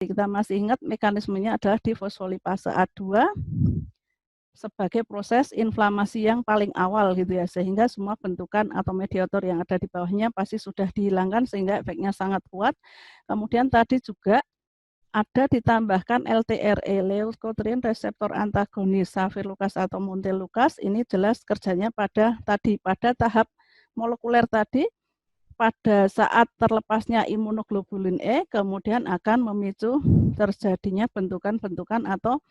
kita masih ingat mekanismenya adalah di fosfolipase A2 sebagai proses inflamasi yang paling awal gitu ya, sehingga semua bentukan atau mediator yang ada di bawahnya pasti sudah dihilangkan sehingga efeknya sangat kuat. Kemudian tadi juga ada ditambahkan LTRE, leukotriene reseptor antagonis, Savirlukas atau Montelukast. Ini jelas kerjanya pada tahap molekuler tadi, pada saat terlepasnya imunoglobulin E, kemudian akan memicu terjadinya bentukan-bentukan atau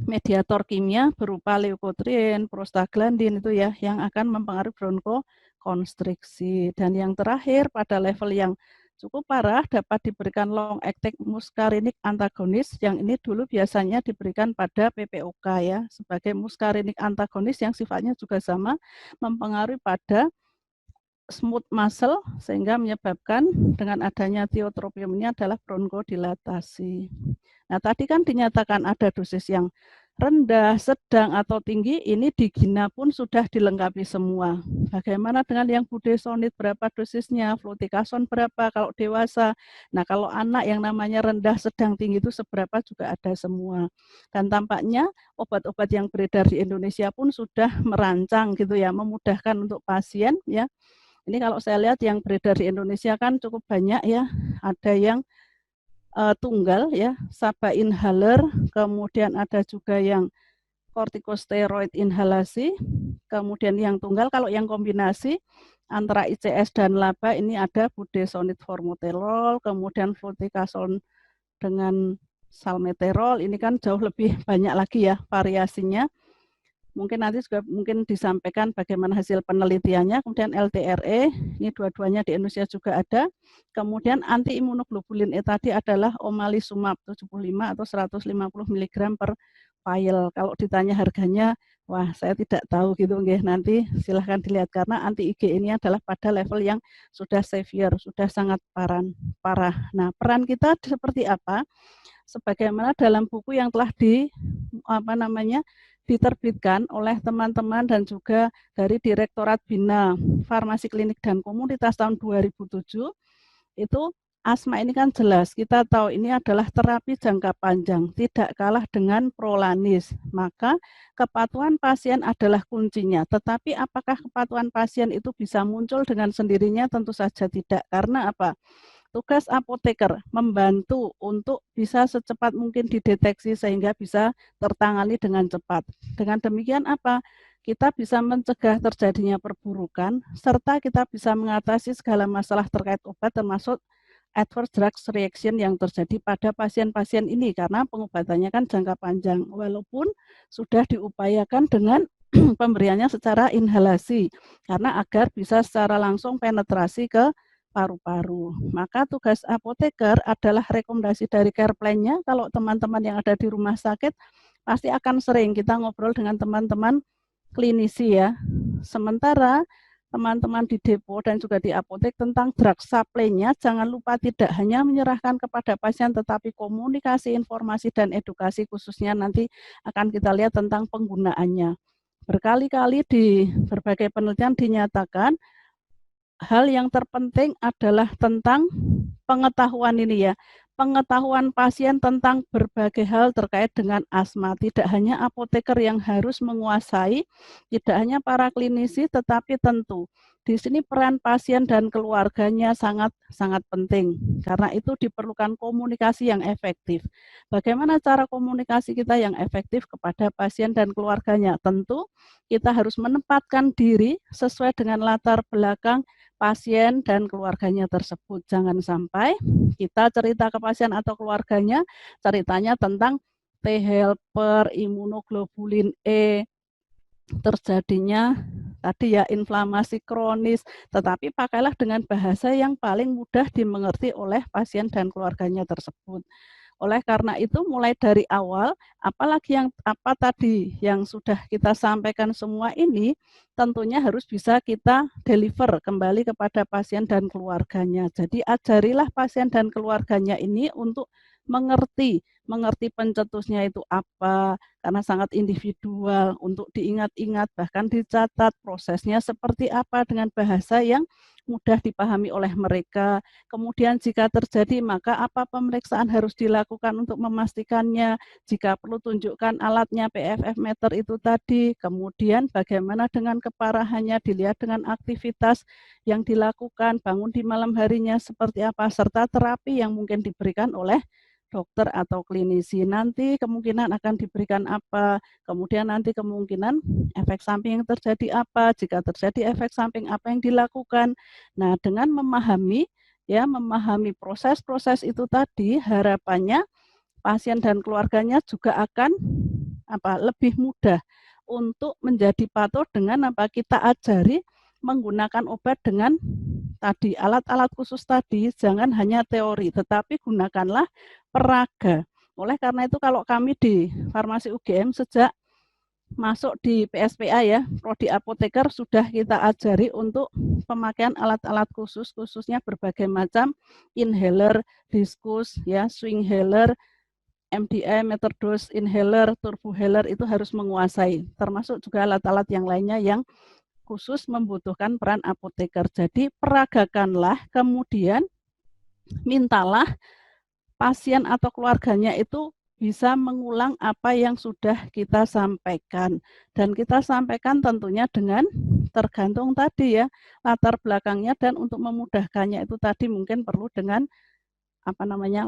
mediator kimia berupa leukotriene, prostaglandin itu ya, yang akan mempengaruhi bronkokonstriksi. Dan yang terakhir pada level yang cukup parah dapat diberikan long acting muscarinic antagonis, yang ini dulu biasanya diberikan pada PPOK ya, sebagai muscarinic antagonis yang sifatnya juga sama, mempengaruhi pada smooth muscle sehingga menyebabkan dengan adanya tiotropium ini adalah bronkodilatasi. Nah, tadi kan dinyatakan ada dosis yang rendah, sedang, atau tinggi, ini di GINA pun sudah dilengkapi semua. Bagaimana dengan yang budesonid, berapa dosisnya, fluticasone berapa kalau dewasa. Nah, kalau anak yang namanya rendah, sedang, tinggi itu seberapa juga ada semua. Dan tampaknya obat-obat yang beredar di Indonesia pun sudah merancang gitu ya, memudahkan untuk pasien ya. Ini kalau saya lihat yang beredar di Indonesia kan cukup banyak ya, ada yang tunggal ya, SABA inhaler, kemudian ada juga yang kortikosteroid inhalasi, kemudian yang tunggal. Kalau yang kombinasi antara ICS dan LABA ini ada budesonid formoterol, kemudian fluticasone dengan salmeterol, ini kan jauh lebih banyak lagi ya variasinya. Mungkin nanti juga mungkin disampaikan bagaimana hasil penelitiannya. Kemudian LTRE, ini dua-duanya di Indonesia juga ada. Kemudian anti imunoglobulin E tadi adalah omalizumab 75 atau 150 mg per vial. Kalau ditanya harganya, wah saya tidak tahu gitu nggih. Nanti silahkan dilihat karena anti IG ini adalah pada level yang sudah severe, sudah sangat parah. Nah, peran kita seperti apa? Sebagaimana dalam buku yang telah diterbitkan oleh teman-teman dan juga dari Direktorat Bina Farmasi Klinik dan Komunitas tahun 2007, itu asma ini kan jelas, kita tahu ini adalah terapi jangka panjang, tidak kalah dengan prolanis. Maka kepatuhan pasien adalah kuncinya, tetapi apakah kepatuhan pasien itu bisa muncul dengan sendirinya? Tentu saja tidak, karena apa? Tugas apoteker membantu untuk bisa secepat mungkin dideteksi sehingga bisa tertangani dengan cepat. Dengan demikian apa? Kita bisa mencegah terjadinya perburukan serta kita bisa mengatasi segala masalah terkait obat termasuk adverse drug reaction yang terjadi pada pasien-pasien ini karena pengobatannya kan jangka panjang walaupun sudah diupayakan dengan pemberiannya secara inhalasi karena agar bisa secara langsung penetrasi ke paru-paru. Maka tugas apoteker adalah rekomendasi dari care plan-nya. Kalau teman-teman yang ada di rumah sakit pasti akan sering kita ngobrol dengan teman-teman klinisi ya. Sementara teman-teman di depo dan juga di apotek tentang drug supply-nya jangan lupa tidak hanya menyerahkan kepada pasien tetapi komunikasi, informasi dan edukasi khususnya nanti akan kita lihat tentang penggunaannya. Berkali-kali di berbagai penelitian dinyatakan hal yang terpenting adalah tentang pengetahuan ini ya. Pengetahuan pasien tentang berbagai hal terkait dengan asma. Tidak hanya apoteker yang harus menguasai, tidak hanya para klinisi, tetapi tentu di sini peran pasien dan keluarganya sangat penting. Karena itu diperlukan komunikasi yang efektif. Bagaimana cara komunikasi kita yang efektif kepada pasien dan keluarganya? Tentu kita harus menempatkan diri sesuai dengan latar belakang pasien dan keluarganya tersebut. Jangan sampai kita cerita ke pasien atau keluarganya, ceritanya tentang T-helper, imunoglobulin E, terjadinya tadi ya inflamasi kronis, tetapi pakailah dengan bahasa yang paling mudah dimengerti oleh pasien dan keluarganya tersebut. Oleh karena itu mulai dari awal, apalagi apa tadi yang sudah kita sampaikan semua ini, tentunya harus bisa kita deliver kembali kepada pasien dan keluarganya. Jadi ajarilah pasien dan keluarganya ini untuk mengerti mengerti pencetusnya itu apa, karena sangat individual untuk diingat-ingat, bahkan dicatat prosesnya seperti apa dengan bahasa yang mudah dipahami oleh mereka. Kemudian jika terjadi, maka apa pemeriksaan harus dilakukan untuk memastikannya, jika perlu tunjukkan alatnya PFF meter itu tadi, kemudian bagaimana dengan keparahannya dilihat dengan aktivitas yang dilakukan, bangun di malam harinya seperti apa, serta terapi yang mungkin diberikan oleh dokter atau klinisi. Nanti kemungkinan akan diberikan apa, kemudian nanti kemungkinan efek samping yang terjadi apa, jika terjadi efek samping apa yang dilakukan. Nah, dengan memahami proses-proses itu tadi, harapannya pasien dan keluarganya juga akan lebih mudah untuk menjadi patuh dengan kita ajari menggunakan obat dengan tadi alat-alat khusus tadi, jangan hanya teori, tetapi gunakanlah peraga. Oleh karena itu kalau kami di Farmasi UGM sejak masuk di PSPA ya, prodi apoteker sudah kita ajari untuk pemakaian alat-alat khusus, khususnya berbagai macam inhaler, diskus, ya, swing inhaler, MDI, meter dose inhaler, turbohaler itu harus menguasai, termasuk juga alat-alat yang lainnya yang khusus membutuhkan peran apoteker. Jadi peragakanlah, kemudian mintalah pasien atau keluarganya itu bisa mengulang apa yang sudah kita sampaikan. Dan kita sampaikan tentunya dengan tergantung tadi ya, latar belakangnya, dan untuk memudahkannya itu tadi mungkin perlu dengan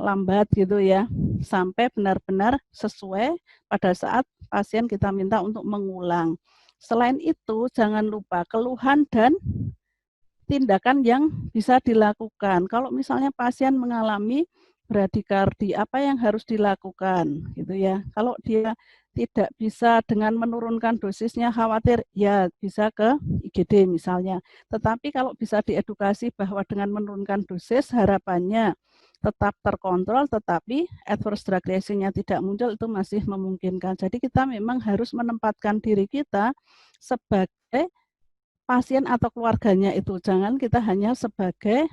lambat gitu ya, sampai benar-benar sesuai pada saat pasien kita minta untuk mengulang. Selain itu, jangan lupa keluhan dan tindakan yang bisa dilakukan. Kalau misalnya pasien mengalami bradikardi, apa yang harus dilakukan gitu ya. Kalau dia tidak bisa dengan menurunkan dosisnya, khawatir ya bisa ke IGD misalnya. Tetapi kalau bisa diedukasi bahwa dengan menurunkan dosis harapannya tetap terkontrol, tetapi adverse drug reaction-nya tidak muncul, itu masih memungkinkan. Jadi kita memang harus menempatkan diri kita sebagai pasien atau keluarganya itu, jangan kita hanya sebagai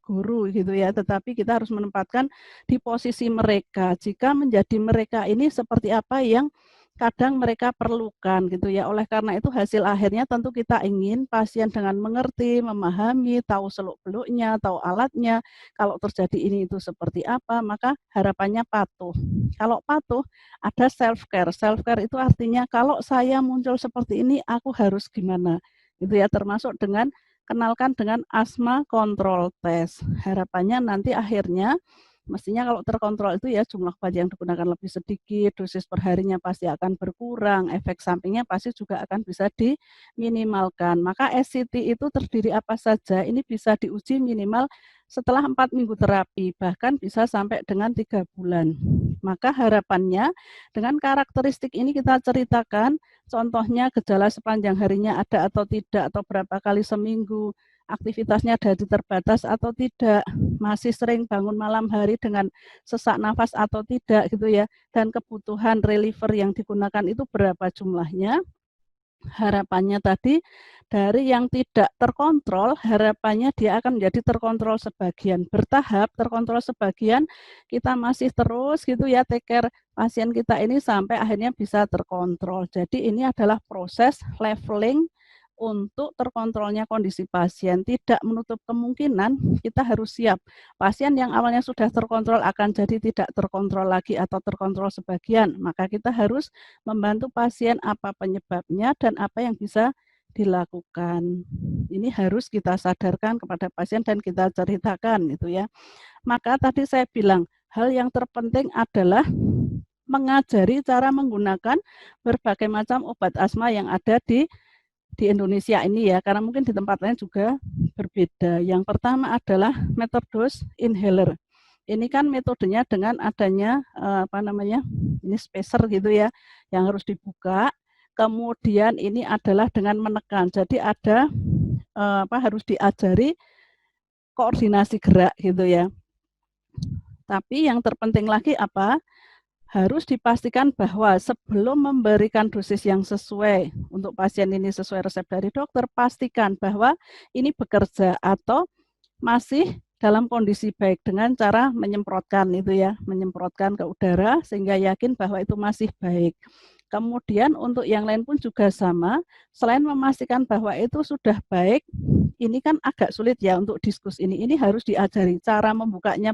guru gitu ya, tetapi kita harus menempatkan di posisi mereka. Jika menjadi mereka ini seperti apa yang kadang mereka perlukan gitu ya. Oleh karena itu hasil akhirnya tentu kita ingin pasien dengan mengerti, memahami, tahu seluk-beluknya, tahu alatnya, kalau terjadi ini itu seperti apa, maka harapannya patuh. Kalau patuh ada self-care. Self-care itu artinya kalau saya muncul seperti ini aku harus gimana gitu ya, termasuk dengan kenalkan dengan asma control test. Harapannya nanti akhirnya mestinya kalau terkontrol itu ya jumlah obat yang digunakan lebih sedikit, dosis perharinya pasti akan berkurang, efek sampingnya pasti juga akan bisa diminimalkan. Maka SCT itu terdiri apa saja? Ini bisa diuji minimal setelah 4 minggu terapi, bahkan bisa sampai dengan 3 bulan. Maka harapannya dengan karakteristik ini kita ceritakan, contohnya gejala sepanjang harinya ada atau tidak, atau berapa kali seminggu, aktivitasnya jadi terbatas atau tidak, masih sering bangun malam hari dengan sesak nafas atau tidak gitu ya, dan kebutuhan reliever yang digunakan itu berapa jumlahnya. Harapannya tadi dari yang tidak terkontrol, harapannya dia akan menjadi terkontrol sebagian, bertahap terkontrol sebagian, kita masih terus gitu ya take care pasien kita ini sampai akhirnya bisa terkontrol. Jadi ini adalah proses leveling untuk terkontrolnya kondisi pasien. Tidak menutup kemungkinan kita harus siap. Pasien yang awalnya sudah terkontrol akan jadi tidak terkontrol lagi atau terkontrol sebagian. Maka kita harus membantu pasien apa penyebabnya dan apa yang bisa dilakukan. Ini harus kita sadarkan kepada pasien dan kita ceritakan gitu ya. Maka tadi saya bilang hal yang terpenting adalah mengajari cara menggunakan berbagai macam obat asma yang ada di Indonesia ini ya, karena mungkin di tempat lain juga berbeda. Yang pertama adalah meter dose inhaler. Ini kan metodenya dengan adanya ini spacer gitu ya, yang harus dibuka. Kemudian ini adalah dengan menekan. Jadi ada harus diajari koordinasi gerak gitu ya. Tapi yang terpenting lagi apa? Harus dipastikan bahwa sebelum memberikan dosis yang sesuai untuk pasien ini sesuai resep dari dokter, pastikan bahwa ini bekerja atau masih dalam kondisi baik dengan cara menyemprotkan itu ya, menyemprotkan ke udara sehingga yakin bahwa itu masih baik. Kemudian untuk yang lain pun juga sama, selain memastikan bahwa itu sudah baik, ini kan agak sulit ya untuk diskus ini harus diajari cara membukanya